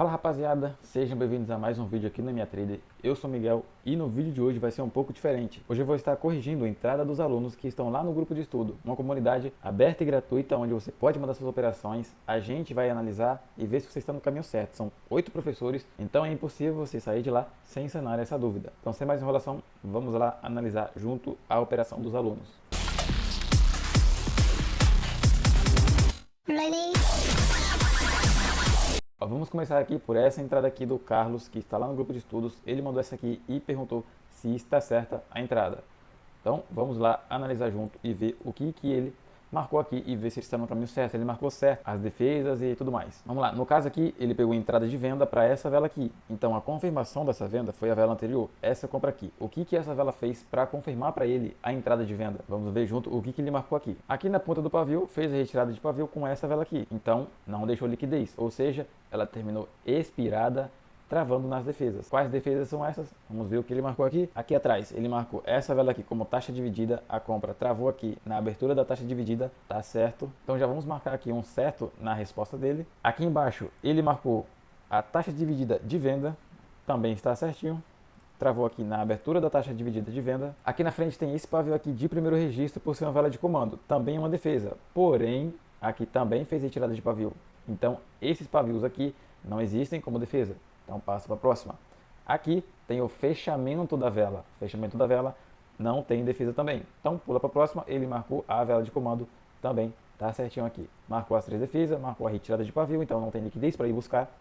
Fala rapaziada, sejam bem-vindos a mais um vídeo aqui na Minha Trader. Eu sou o Miguel e no vídeo de hoje vai ser um pouco diferente. Hoje eu vou estar corrigindo a entrada dos alunos que estão lá no grupo de estudo, uma comunidade aberta e gratuita onde você pode mandar suas operações, a gente vai analisar e ver se você está no caminho certo. São 8 professores, então é impossível você sair de lá sem sanar essa dúvida. Então sem mais enrolação, vamos lá analisar junto a operação dos alunos. Vamos começar aqui por essa entrada aqui do Carlos, que está lá no grupo de estudos. Ele mandou essa aqui e perguntou se está certa a entrada. Então, vamos lá analisar junto e ver o que ele marcou aqui e ver se ele está no caminho certo. Ele marcou certo as defesas e tudo mais. Vamos lá, no caso aqui, ele pegou a entrada de venda para essa vela aqui. Então, a confirmação dessa venda foi a vela anterior, essa compra aqui. O que essa vela fez para confirmar para ele a entrada de venda? Vamos ver junto o que ele marcou aqui. Aqui na ponta do pavio, fez a retirada de pavio com essa vela aqui. Então, não deixou liquidez, ou seja, ela terminou expirada, travando nas defesas. Quais defesas são essas? Vamos ver o que ele marcou aqui. Aqui atrás, ele marcou essa vela aqui como taxa dividida, a compra travou aqui na abertura da taxa dividida, tá certo? Então já vamos marcar aqui um certo na resposta dele. Aqui embaixo, ele marcou a taxa dividida de venda, também está certinho. Travou aqui na abertura da taxa dividida de venda. Aqui na frente tem esse pavio aqui de primeiro registro por ser uma vela de comando, também é uma defesa. Porém, aqui também fez retirada de pavio. Então, esses pavios aqui não existem como defesa. Então passa para a próxima. Aqui tem o fechamento da vela. Fechamento da vela não tem defesa também. Então pula para a próxima. Ele marcou a vela de comando também. Tá certinho aqui. Marcou as 3 defesas, marcou a retirada de pavio, então não tem liquidez para ir buscar.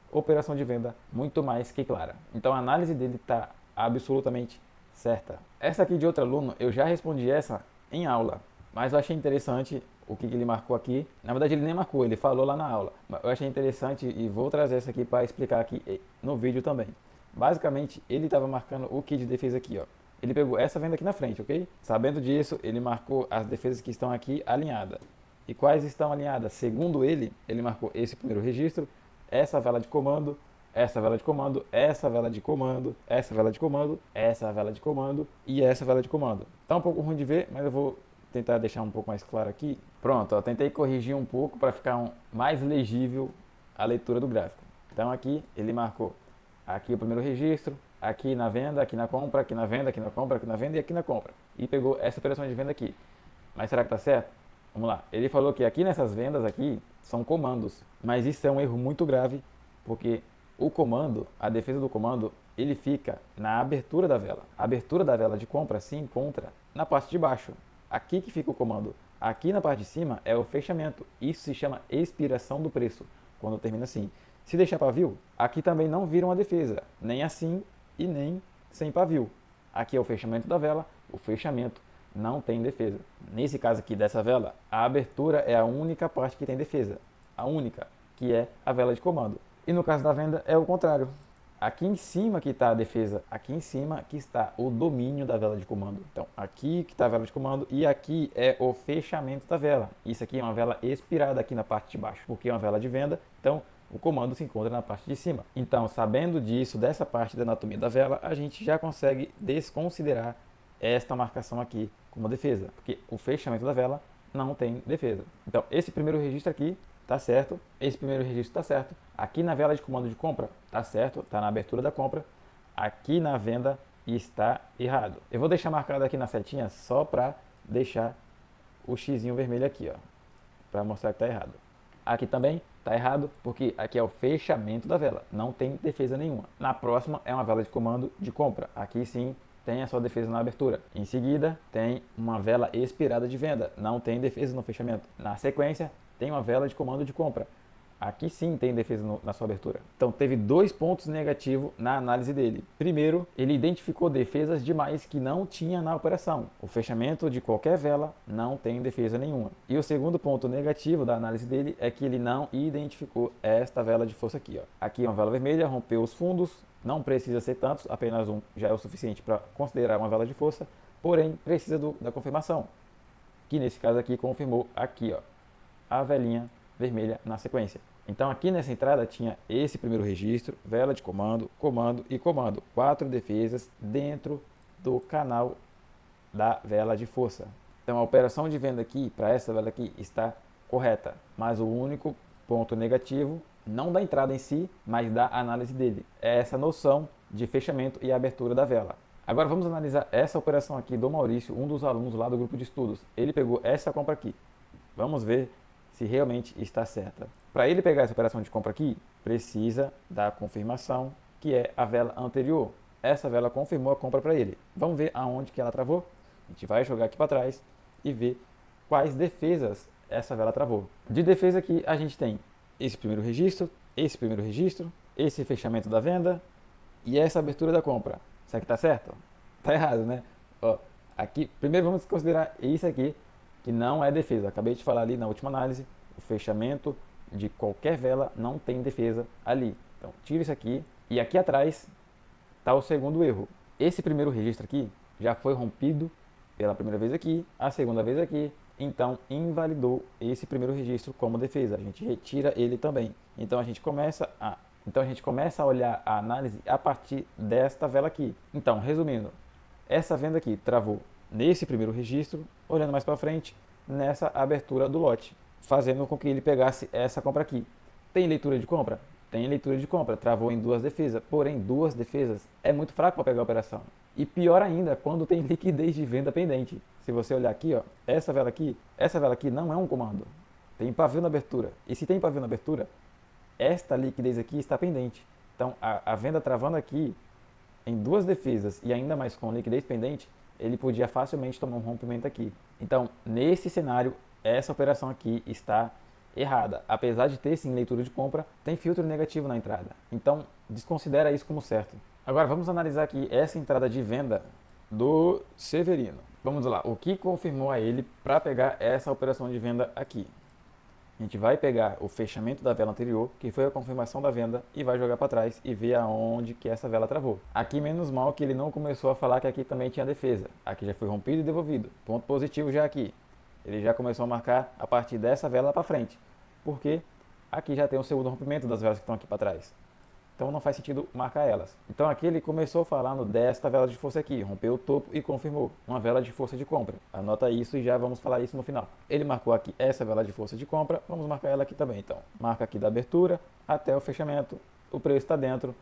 Operação de venda muito mais que clara. Então a análise dele está absolutamente certa. Essa aqui de outro aluno, eu já respondi essa em aula, mas eu achei interessante o que ele marcou aqui. Na verdade ele nem marcou, ele falou lá na aula. Eu achei interessante e vou trazer essa aqui para explicar aqui no vídeo também. Basicamente ele estava marcando o kit de defesa aqui, ó. Ele pegou essa venda aqui na frente, ok? Sabendo disso, ele marcou as defesas que estão aqui alinhadas. E quais estão alinhadas? Segundo ele marcou esse primeiro registro, essa vela de comando, essa vela de comando, essa vela de comando, essa vela de comando, essa vela de comando e essa vela de comando. Tá um pouco ruim de ver, mas eu vou tentar deixar um pouco mais claro aqui. Pronto, ó, tentei corrigir um pouco para ficar mais legível a leitura do gráfico. Então aqui ele marcou aqui o primeiro registro, aqui na venda, aqui na compra, aqui na venda, aqui na compra, aqui na venda e aqui na compra. E pegou essa operação de venda aqui. Mas será que tá certo? Vamos lá. Ele falou que aqui nessas vendas aqui são comandos, mas isso é um erro muito grave, porque o comando, a defesa do comando, ele fica na abertura da vela. A abertura da vela de compra se encontra na parte de baixo. Aqui que fica o comando. Aqui na parte de cima é o fechamento. Isso se chama expiração do preço, quando termina assim. Se deixar pavio, aqui também não vira uma defesa, nem assim e nem sem pavio. Aqui é o fechamento da vela, o fechamento não tem defesa. Nesse caso aqui dessa vela, a abertura é a única parte que tem defesa. A única, que é a vela de comando. E no caso da venda é o contrário. Aqui em cima que está a defesa, aqui em cima que está o domínio da vela de comando. Então, aqui que está a vela de comando e aqui é o fechamento da vela. Isso aqui é uma vela expirada aqui na parte de baixo, porque é uma vela de venda, então o comando se encontra na parte de cima. Então, sabendo disso, dessa parte da anatomia da vela, a gente já consegue desconsiderar esta marcação aqui como defesa, porque o fechamento da vela não tem defesa. Então, esse primeiro registro aqui tá certo, esse primeiro registro tá certo. Aqui na vela de comando de compra tá certo, tá na abertura da compra. Aqui na venda está errado. Eu vou deixar marcado aqui na setinha só para deixar o xizinho vermelho aqui, ó, para mostrar que tá errado. Aqui também tá errado, porque aqui é o fechamento da vela, não tem defesa nenhuma. Na próxima é uma vela de comando de compra. Aqui sim tem a sua defesa na abertura. Em seguida, tem uma vela expirada de venda, não tem defesa no fechamento. Na sequência, tem uma vela de comando de compra. Aqui sim tem defesa na sua abertura. Então teve 2 pontos negativos na análise dele. Primeiro, ele identificou defesas demais que não tinha na operação. O fechamento de qualquer vela não tem defesa nenhuma. E o segundo ponto negativo da análise dele é que ele não identificou esta vela de força aqui, ó. Aqui é uma vela vermelha, rompeu os fundos, não precisa ser tantos, apenas um já é o suficiente para considerar uma vela de força, porém precisa da confirmação, que nesse caso aqui confirmou aqui, ó, a velinha vermelha na sequência. Então aqui nessa entrada tinha esse primeiro registro, vela de comando, comando e comando. 4 defesas dentro do canal da vela de força. Então a operação de venda aqui, para essa vela aqui, está correta. Mas o único ponto negativo não da entrada em si, mas da análise dele. É essa noção de fechamento e abertura da vela. Agora vamos analisar essa operação aqui do Maurício, um dos alunos lá do grupo de estudos. Ele pegou essa compra aqui. Vamos ver se realmente está certa. Para ele pegar essa operação de compra aqui, precisa da confirmação, que é a vela anterior. Essa vela confirmou a compra para ele. Vamos ver aonde que ela travou? A gente vai jogar aqui para trás e ver quais defesas essa vela travou. De defesa aqui a gente tem esse primeiro registro, esse fechamento da venda e essa abertura da compra. Será que está certo? Tá errado, né? Ó, aqui, primeiro vamos considerar isso aqui, que não é defesa. Acabei de falar ali na última análise, o fechamento de qualquer vela não tem defesa ali. Então, tira isso aqui. E aqui atrás está o segundo erro. Esse primeiro registro aqui já foi rompido pela primeira vez aqui, a segunda vez aqui. Então, invalidou esse primeiro registro como defesa. A gente retira ele também. Então, a gente começa a olhar a análise a partir desta vela aqui. Então, resumindo, essa venda aqui travou nesse primeiro registro, olhando mais para frente, nessa abertura do lote, fazendo com que ele pegasse essa compra aqui. Tem leitura de compra? Tem leitura de compra, travou em duas defesas, porém duas defesas é muito fraco para pegar a operação. E pior ainda, quando tem liquidez de venda pendente. Se você olhar aqui, ó, essa vela aqui não é um comando. Tem pavio na abertura. E se tem pavio na abertura, esta liquidez aqui está pendente. Então, a venda travando aqui em duas defesas e ainda mais com liquidez pendente, ele podia facilmente tomar um rompimento aqui. Então, nesse cenário, essa operação aqui está errada. Apesar de ter sim leitura de compra, tem filtro negativo na entrada. Então, desconsidera isso como certo. Agora, vamos analisar aqui essa entrada de venda do Severino. Vamos lá, o que confirmou a ele para pegar essa operação de venda aqui? A gente vai pegar o fechamento da vela anterior, que foi a confirmação da venda, e vai jogar para trás e ver aonde que essa vela travou. Aqui, menos mal que ele não começou a falar que aqui também tinha defesa. Aqui já foi rompido e devolvido. Ponto positivo já aqui. Ele já começou a marcar a partir dessa vela para frente. Porque aqui já tem o segundo rompimento das velas que estão aqui para trás. Então não faz sentido marcar elas. Então aqui ele começou falando desta vela de força aqui, rompeu o topo e confirmou uma vela de força de compra. Anota isso e já vamos falar isso no final. Ele marcou aqui essa vela de força de compra, vamos marcar ela aqui também. Então, marca aqui da abertura até o fechamento, o preço está dentro,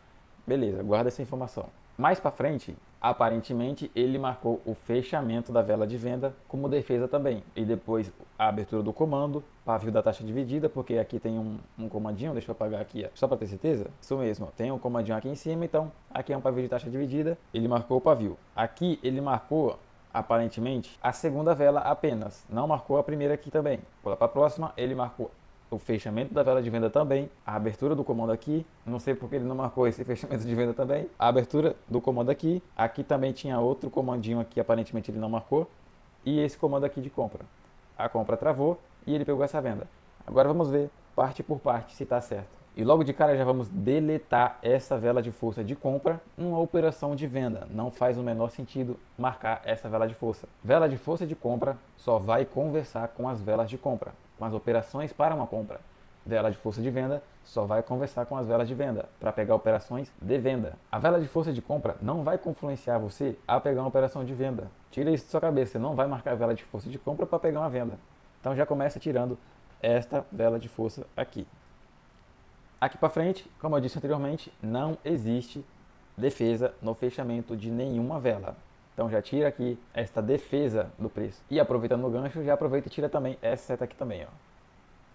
beleza, guarda essa informação. Mais para frente, aparentemente ele marcou o fechamento da vela de venda como defesa também. E depois a abertura do comando, pavio da taxa dividida, porque aqui tem um comandinho, deixa eu apagar aqui, ó, só para ter certeza. Isso mesmo, tem um comandinho aqui em cima, então aqui é um pavio de taxa dividida, ele marcou o pavio. Aqui ele marcou, aparentemente, a segunda vela apenas, não marcou a primeira aqui também. Vou lá para a próxima, ele marcou o fechamento da vela de venda também, a abertura do comando aqui, não sei porque ele não marcou esse fechamento de venda também, a abertura do comando aqui também tinha outro comandinho aqui, aparentemente ele não marcou, e esse comando aqui de compra. A compra travou e ele pegou essa venda. Agora vamos ver parte por parte se está certo. E logo de cara já vamos deletar essa vela de força de compra, uma operação de venda. Não faz o menor sentido marcar essa vela de força. Vela de força de compra só vai conversar com as velas de compra, com as operações para uma compra. Vela de força de venda só vai conversar com as velas de venda, para pegar operações de venda. A vela de força de compra não vai influenciar você a pegar uma operação de venda. Tira isso da sua cabeça, você não vai marcar a vela de força de compra para pegar uma venda. Então já começa tirando esta vela de força aqui. Aqui para frente, como eu disse anteriormente, não existe defesa no fechamento de nenhuma vela. Então já tira aqui esta defesa do preço. E aproveitando o gancho, já aproveita e tira também essa seta aqui também, ó.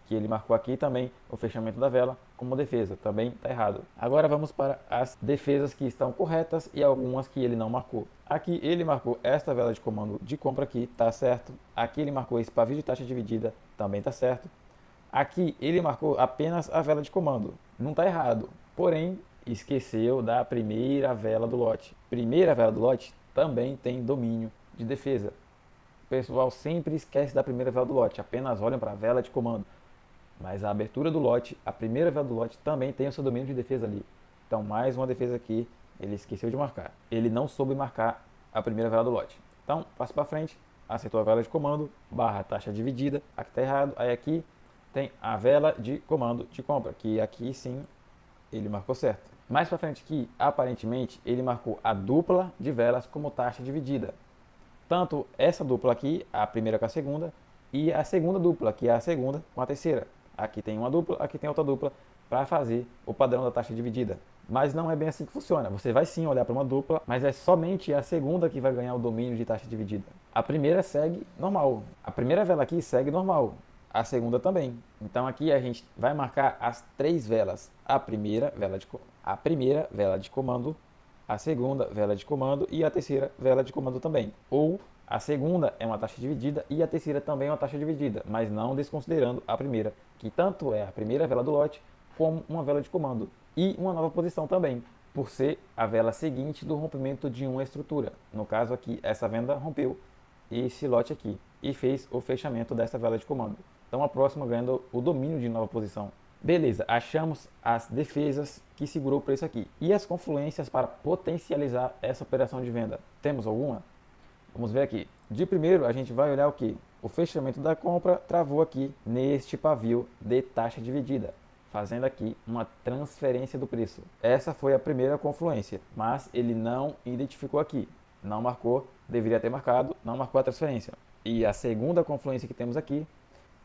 Que ele marcou aqui também o fechamento da vela como defesa, também está errado. Agora vamos para as defesas que estão corretas e algumas que ele não marcou. Aqui ele marcou esta vela de comando de compra aqui, tá certo. Aqui ele marcou esse pavio de taxa dividida, também está certo. Aqui ele marcou apenas a vela de comando, não está errado, porém esqueceu da primeira vela do lote. Primeira vela do lote também tem domínio de defesa. O pessoal sempre esquece da primeira vela do lote, apenas olham para a vela de comando. Mas a abertura do lote, a primeira vela do lote também tem o seu domínio de defesa ali. Então mais uma defesa aqui, ele esqueceu de marcar. Ele não soube marcar a primeira vela do lote. Então passa para frente, acertou a vela de comando, barra taxa dividida, aqui está errado, aí aqui tem a vela de comando de compra, que aqui sim ele marcou certo. Mais para frente aqui, aparentemente, ele marcou a dupla de velas como taxa dividida. Tanto essa dupla aqui, a primeira com a segunda, e a segunda dupla, que é a segunda com a terceira. Aqui tem uma dupla, aqui tem outra dupla, para fazer o padrão da taxa dividida. Mas não é bem assim que funciona. Você vai sim olhar para uma dupla, mas é somente a segunda que vai ganhar o domínio de taxa dividida. A primeira segue normal. A primeira vela aqui segue normal. A segunda também. Então aqui a gente vai marcar as 3 velas. A primeira vela de comando, a segunda vela de comando e a terceira vela de comando também. Ou a segunda é uma taxa dividida e a terceira também é uma taxa dividida, mas não desconsiderando a primeira, que tanto é a primeira vela do lote como uma vela de comando. E uma nova posição também, por ser a vela seguinte do rompimento de uma estrutura. No caso aqui, essa venda rompeu esse lote aqui e fez o fechamento dessa vela de comando. Então a próxima ganhando o domínio de nova posição. Beleza, achamos as defesas que segurou o preço aqui. E as confluências para potencializar essa operação de venda? Temos alguma? Vamos ver aqui. De primeiro, a gente vai olhar o que? O fechamento da compra travou aqui neste pavio de taxa dividida, fazendo aqui uma transferência do preço. Essa foi a primeira confluência, mas ele não identificou aqui. Não marcou, deveria ter marcado, não marcou a transferência. E a segunda confluência que temos aqui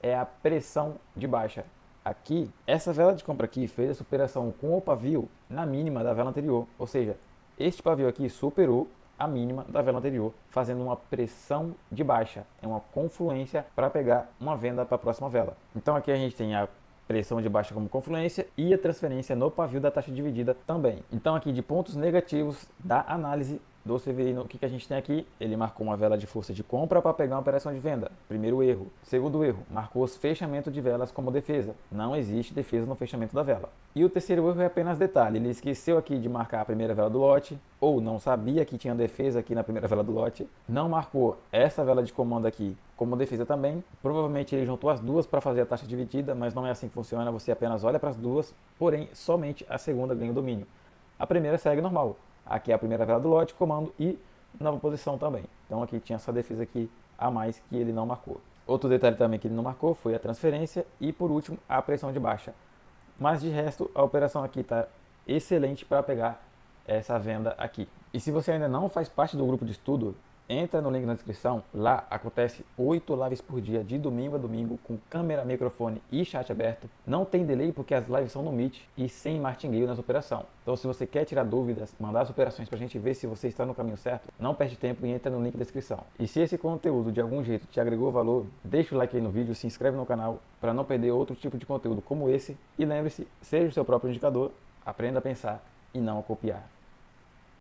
é a pressão de baixa. Aqui, essa vela de compra aqui fez essa operação com o pavio na mínima da vela anterior, ou seja, este pavio aqui superou a mínima da vela anterior, fazendo uma pressão de baixa, é uma confluência para pegar uma venda para a próxima vela. Então aqui a gente tem a pressão de baixa como confluência e a transferência no pavio da taxa dividida também. Então aqui de pontos negativos da análise do Severino, o que a gente tem aqui? Ele marcou uma vela de força de compra para pegar uma operação de venda. Primeiro erro. Segundo erro, marcou os fechamentos de velas como defesa. Não existe defesa no fechamento da vela. E o terceiro erro é apenas detalhe. Ele esqueceu aqui de marcar a primeira vela do lote, ou não sabia que tinha defesa aqui na primeira vela do lote. Não marcou essa vela de comando aqui como defesa também. Provavelmente ele juntou as duas para fazer a taxa dividida, mas não é assim que funciona. Você apenas olha para as duas, porém somente a segunda ganha o domínio. A primeira segue normal. Aqui é a primeira vela do lote, comando e nova posição também. Então aqui tinha essa defesa aqui a mais que ele não marcou. Outro detalhe também que ele não marcou foi a transferência e por último a pressão de baixa. Mas de resto a operação aqui está excelente para pegar essa venda aqui. E se você ainda não faz parte do grupo de estudo, entra no link na descrição. Lá acontece 8 lives por dia, de domingo a domingo, com câmera, microfone e chat aberto. Não tem delay porque as lives são no Meet e sem martingale nas operações. Então se você quer tirar dúvidas, mandar as operações pra gente ver se você está no caminho certo, não perde tempo e entra no link da descrição. E se esse conteúdo de algum jeito te agregou valor, deixa o like aí no vídeo, se inscreve no canal para não perder outro tipo de conteúdo como esse. E lembre-se, seja o seu próprio indicador, aprenda a pensar e não a copiar.